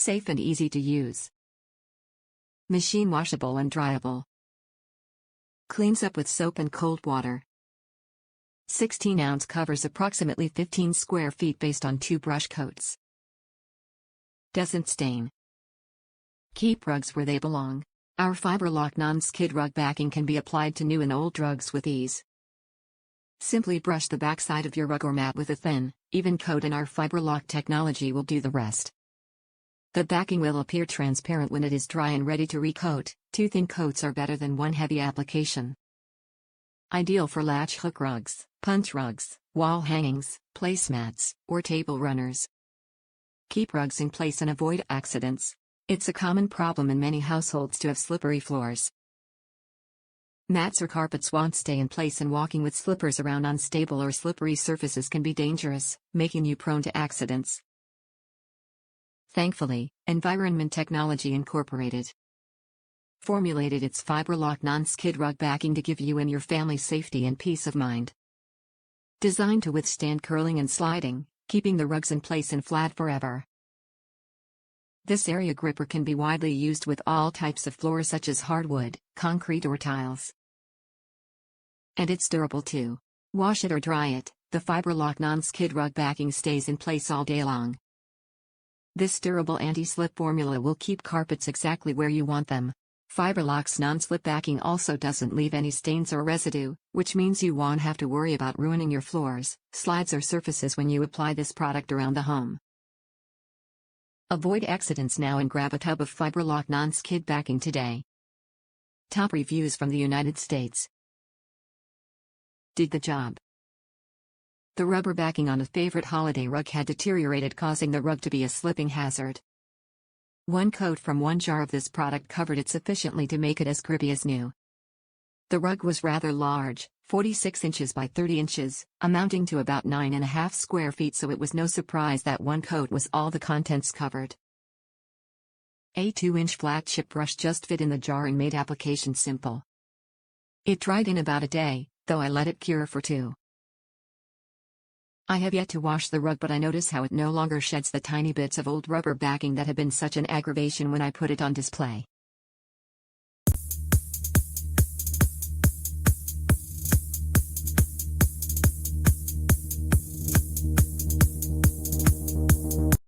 Safe and easy to use. Machine washable and dryable. Cleans up with soap and cold water. 16-ounce covers approximately 15 square feet based on 2 brush coats. Doesn't stain. Keep rugs where they belong. Our Fiber-Lok Non-skid Rug Backing can be applied to new and old rugs with ease. Simply brush the backside of your rug or mat with a thin, even coat and our Fiber-Lok technology will do the rest. The backing will appear transparent when it is dry and ready to recoat. 2 thin coats are better than 1 heavy application. Ideal for latch hook rugs, punch rugs, wall hangings, placemats, or table runners. Keep rugs in place and avoid accidents. It's a common problem in many households to have slippery floors. Mats or carpets won't stay in place, and walking with slippers around unstable or slippery surfaces can be dangerous, making you prone to accidents. Thankfully, Environment Technology Incorporated formulated its Fiber-Lok Non-skid Rug Backing to give you and your family safety and peace of mind. Designed to withstand curling and sliding, keeping the rugs in place and flat forever. This area gripper can be widely used with all types of floors such as hardwood, concrete or tiles. And it's durable too. Wash it or dry it, the Fiber-Lok Non-skid Rug Backing stays in place all day long. This durable anti-slip formula will keep carpets exactly where you want them. Fiber-Lok's non-slip backing also doesn't leave any stains or residue, which means you won't have to worry about ruining your floors, slides or surfaces when you apply this product around the home. Avoid accidents now and grab a tub of Fiber-Lok Non-skid Backing today. Top reviews from the United States. Did the job. The rubber backing on a favorite holiday rug had deteriorated, causing the rug to be a slipping hazard. 1 coat from 1 jar of this product covered it sufficiently to make it as grippy as new. The rug was rather large, 46 inches by 30 inches, amounting to about 9.5 square feet, so it was no surprise that 1 coat was all the contents covered. A 2-inch flat chip brush just fit in the jar and made application simple. It dried in about a day, though I let it cure for 2. I have yet to wash the rug, but I notice how it no longer sheds the tiny bits of old rubber backing that have been such an aggravation when I put it on display.